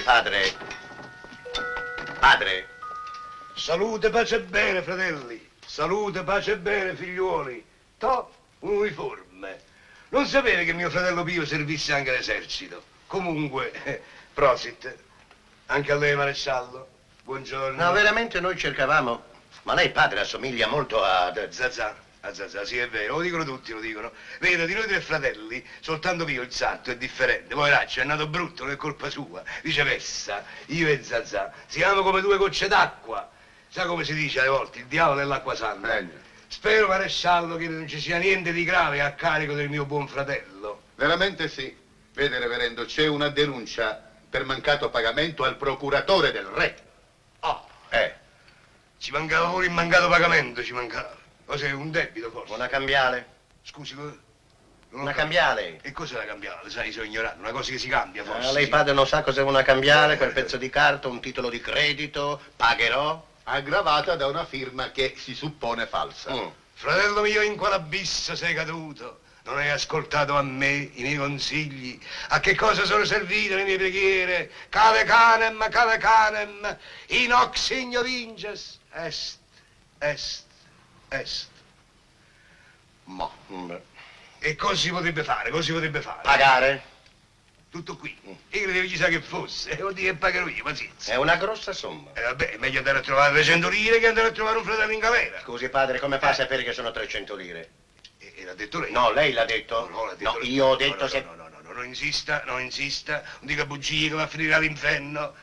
padre. Padre. Salute, pace e bene, fratelli. Salute, pace e bene, figliuoli. To, un uniforme. Non sapere che mio fratello Pio servisse anche all'esercito. Comunque, prosit. Anche a lei, maresciallo. Buongiorno. No, veramente noi cercavamo. Ma lei, padre, assomiglia molto a... Zazà. A Zazà, sì, è vero, lo dicono tutti, lo dicono. Vedo, di noi tre fratelli, soltanto Pio il sarto è differente. Poveraccio, è nato brutto, non è colpa sua. Viceversa, io e Zazà siamo come due gocce d'acqua. Sa come si dice alle volte, il diavolo è l'acqua santa. Spero, maresciallo, che non ci sia niente di grave a carico del mio buon fratello. Veramente sì. Vede, reverendo, c'è una denuncia per mancato pagamento al procuratore del re. Oh, ci mancava pure il mancato pagamento, ci mancava. Cos'è, un debito forse? Una cambiale. Scusi, una cambiale. E cos'è la cambiale? Sai, sono ignorante, una cosa che si cambia forse. Lei, padre, non sa cos'è una cambiale, quel pezzo di carta, un titolo di credito, pagherò? Aggravata da una firma che si suppone falsa. Fratello mio, in quale abisso sei caduto? Non hai ascoltato a me, i miei consigli? A che cosa sono servite le mie preghiere? Cave canem, in hoc signo vinces, est. Ma. E cosa si potrebbe fare? Pagare? Tutto qui. E credevo ci sa che fosse. Vuol dire che pagherò io, pazienza. È una grossa somma. Vabbè, è meglio andare a trovare 300 lire che andare a trovare un fratello in galera. Scusi, padre, come fa a sapere che sono 300 lire? E l'ha detto lei? No, lei l'ha detto? No, l'ha detto no, lei. Io ho detto se... No, non insista. Non dica bugie che va a finire all'inferno.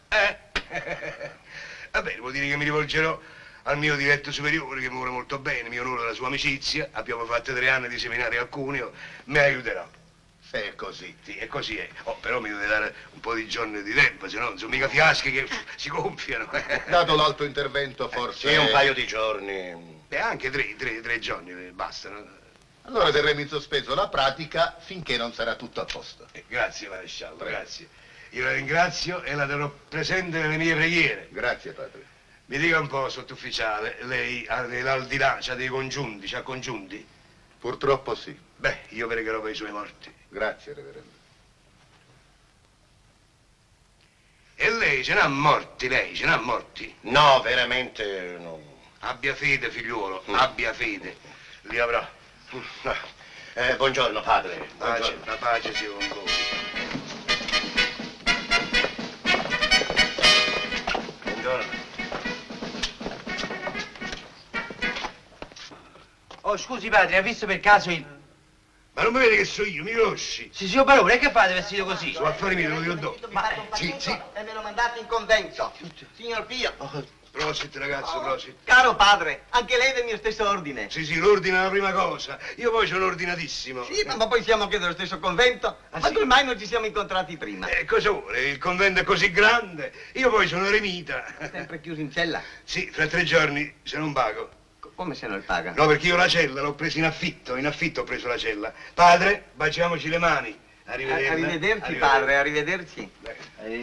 Va bene, vuol dire che mi rivolgerò al mio diretto superiore, che mi vuole molto bene, mi onora la sua amicizia. Abbiamo fatto 3 anni di seminario a Cuneo, mi aiuterà. Se è così. Sì, è così è. Però mi deve dare un po' di giorni di tempo, se no non sono mica fiaschi che si gonfiano. Dato l'alto intervento, forse... Sì, un paio di giorni. Anche 3 giorni, bastano. Allora terremo in sospeso la pratica finché non sarà tutto a posto. Grazie, maresciallo, grazie. Io la ringrazio e la terrò presente nelle mie preghiere. Grazie, padre. Mi dica un po', sottufficiale, lei all'aldilà c'ha dei congiunti, c'ha congiunti? Purtroppo sì. Beh, io pregherò per i suoi morti. Grazie, reverendo. E lei ce n'ha morti, No, veramente no. Abbia fede, figliuolo, abbia fede. Li avrà. Buongiorno, padre. Buongiorno. La pace sia con voi. Buongiorno. Oh, scusi padre, ha visto per caso il... Ma non mi vede che so io, mi conosci? Sì, signor barone, che fate vestito così? Sono affari miei, te lo dico dopo. Sì. E me lo mandate in convento. Signor Pio. Prosit, ragazzo, prosit. Caro padre, anche lei è del mio stesso ordine. Sì, l'ordine è la prima cosa. Io poi sono ordinatissimo. Sì, ma poi siamo anche dello stesso convento. Ma sì? come mai non ci siamo incontrati prima? Cosa vuole? Il convento è così grande. Io poi sono eremita. Sempre chiuso in cella? Sì, fra 3 giorni, se non pago. Come se non paga? No, perché io la cella l'ho presa in affitto ho preso la cella. Padre, baciamoci le mani. Arrivederla. Arrivederci, padre, arrivederci.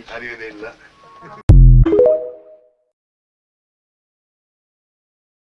Arrivederla.